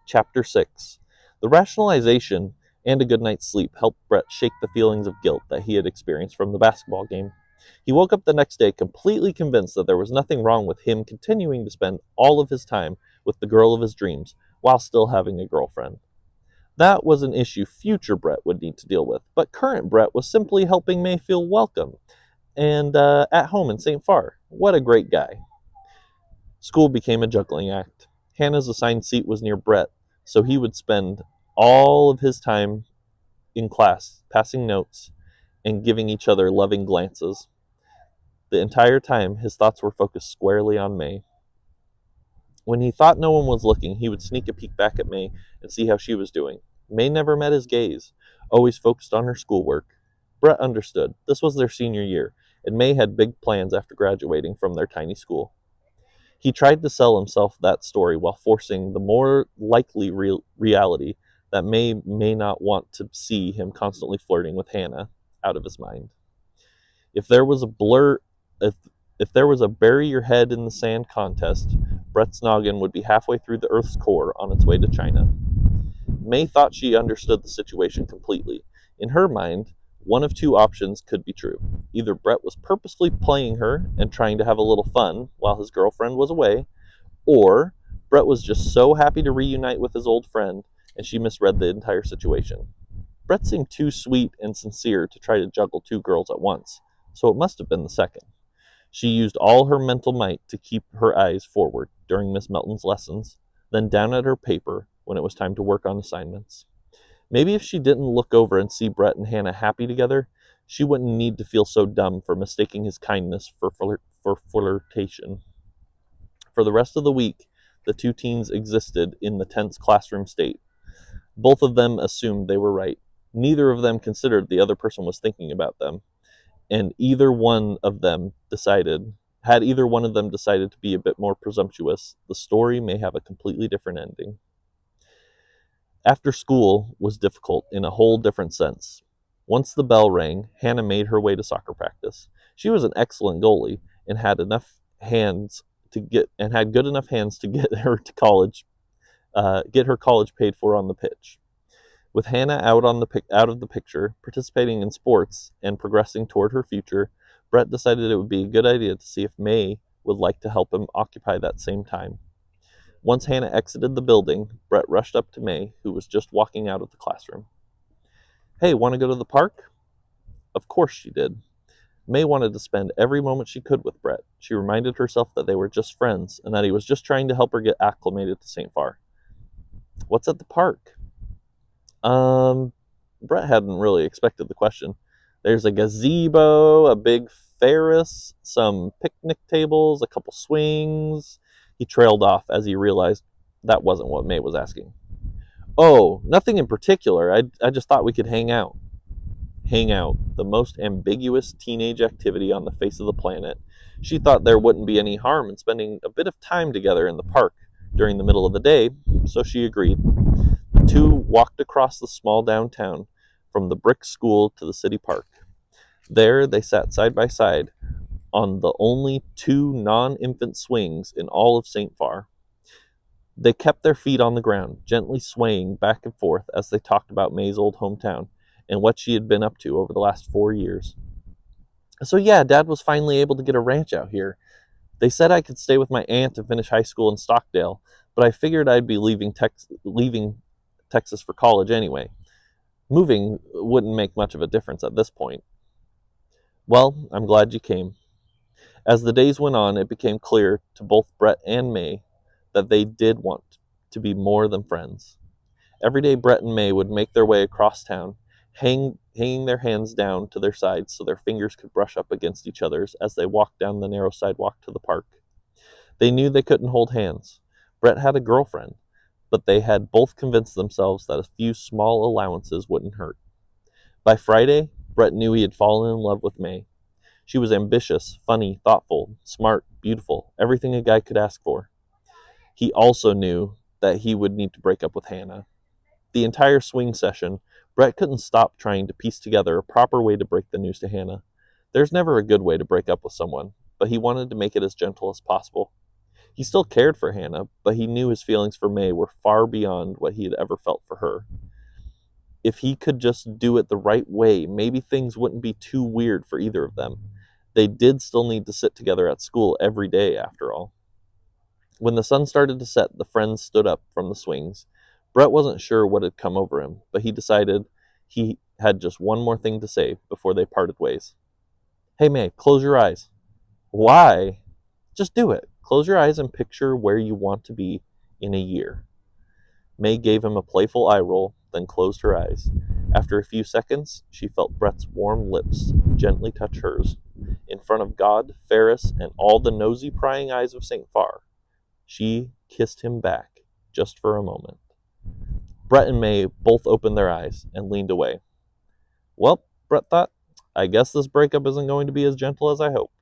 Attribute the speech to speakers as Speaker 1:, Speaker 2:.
Speaker 1: Chapter 6. The rationalization and a good night's sleep helped Brett shake the feelings of guilt that he had experienced from the basketball game. He woke up the next day completely convinced that there was nothing wrong with him continuing to spend all of his time with the girl of his dreams while still having a girlfriend. That was an issue future Brett would need to deal with, but current Brett was simply helping May feel welcome and at home in St. Farr. What a great guy. School became a juggling act. Hannah's assigned seat was near Brett, so he would spend all of his time in class passing notes and giving each other loving glances. The entire time, his thoughts were focused squarely on May. When he thought no one was looking, he would sneak a peek back at May and see how she was doing. May never met his gaze, always focused on her schoolwork. Brett understood. This was their senior year, and May had big plans after graduating from their tiny school. He tried to sell himself that story while forcing the more likely reality that May not want to see him constantly flirting with Hannah out of his mind. If there was a bury your head in the sand contest, Brett's noggin would be halfway through the Earth's core on its way to China. May thought she understood the situation completely. In her mind, one of two options could be true. Either Brett was purposefully playing her and trying to have a little fun while his girlfriend was away, or Brett was just so happy to reunite with his old friend and she misread the entire situation. Brett seemed too sweet and sincere to try to juggle two girls at once, so it must have been the second. She used all her mental might to keep her eyes forward during Miss Melton's lessons, then down at her paper when it was time to work on assignments. Maybe if she didn't look over and see Brett and Hannah happy together, she wouldn't need to feel so dumb for mistaking his kindness for flirtation. For the rest of the week, the two teens existed in the tense classroom state. Both of them assumed they were right. Neither of them considered the other person was thinking about them, and either one of them decided to be a bit more presumptuous, the story may have a completely different ending. After school was difficult in a whole different sense. Once the bell rang, Hannah made her way to soccer practice. She was an excellent goalie and had good enough hands to get her to college, get her college paid for on the pitch. With Hannah out of the picture, participating in sports and progressing toward her future, Brett decided it would be a good idea to see if May would like to help him occupy that same time. Once Hannah exited the building, Brett rushed up to May, who was just walking out of the classroom. "Hey, want to go to the park?" Of course she did. May wanted to spend every moment she could with Brett. She reminded herself that they were just friends and that he was just trying to help her get acclimated to St. Farr. "What's at the park?" Brett hadn't really expected the question. "There's a gazebo, a big Ferris, some picnic tables, a couple swings." He trailed off as he realized that wasn't what May was asking. "Oh, nothing in particular. I just thought we could hang out." Hang out, the most ambiguous teenage activity on the face of the planet. She thought there wouldn't be any harm in spending a bit of time together in the park during the middle of the day, so she agreed. The two walked across the small downtown, from the brick school to the city park. There they sat side by side on the only two non-infant swings in all of St. Farr. They kept their feet on the ground, gently swaying back and forth as they talked about May's old hometown and what she had been up to over the last 4 years. "So yeah, Dad was finally able to get a ranch out here. They said I could stay with my aunt and finish high school in Stockdale, but I figured I'd be leaving Texas for college anyway. Moving wouldn't make much of a difference at this point." "Well, I'm glad you came." As the days went on, it became clear to both Brett and May that they did want to be more than friends. Every day Brett and May would make their way across town, hanging their hands down to their sides so their fingers could brush up against each other's as they walked down the narrow sidewalk to the park. They knew they couldn't hold hands. Brett had a girlfriend, but they had both convinced themselves that a few small allowances wouldn't hurt. By Friday, Brett knew he had fallen in love with May. She was ambitious, funny, thoughtful, smart, beautiful, everything a guy could ask for. He also knew that he would need to break up with Hannah. The entire swing session, Brett couldn't stop trying to piece together a proper way to break the news to Hannah. There's never a good way to break up with someone, but he wanted to make it as gentle as possible. He still cared for Hannah, but he knew his feelings for May were far beyond what he had ever felt for her. If he could just do it the right way, maybe things wouldn't be too weird for either of them. They did still need to sit together at school every day, after all. When the sun started to set, the friends stood up from the swings. Brett wasn't sure what had come over him, but he decided he had just one more thing to say before they parted ways. Hey, May, close your eyes. Why? Just do it. Close your eyes and picture where you want to be in a year. May gave him a playful eye roll, then closed her eyes. After a few seconds, she felt Brett's warm lips gently touch hers. In front of God, Ferris, and all the nosy prying eyes of St. Farr, she kissed him back, just for a moment. Brett and May both opened their eyes and leaned away. Well, Brett thought, I guess this breakup isn't going to be as gentle as I hoped.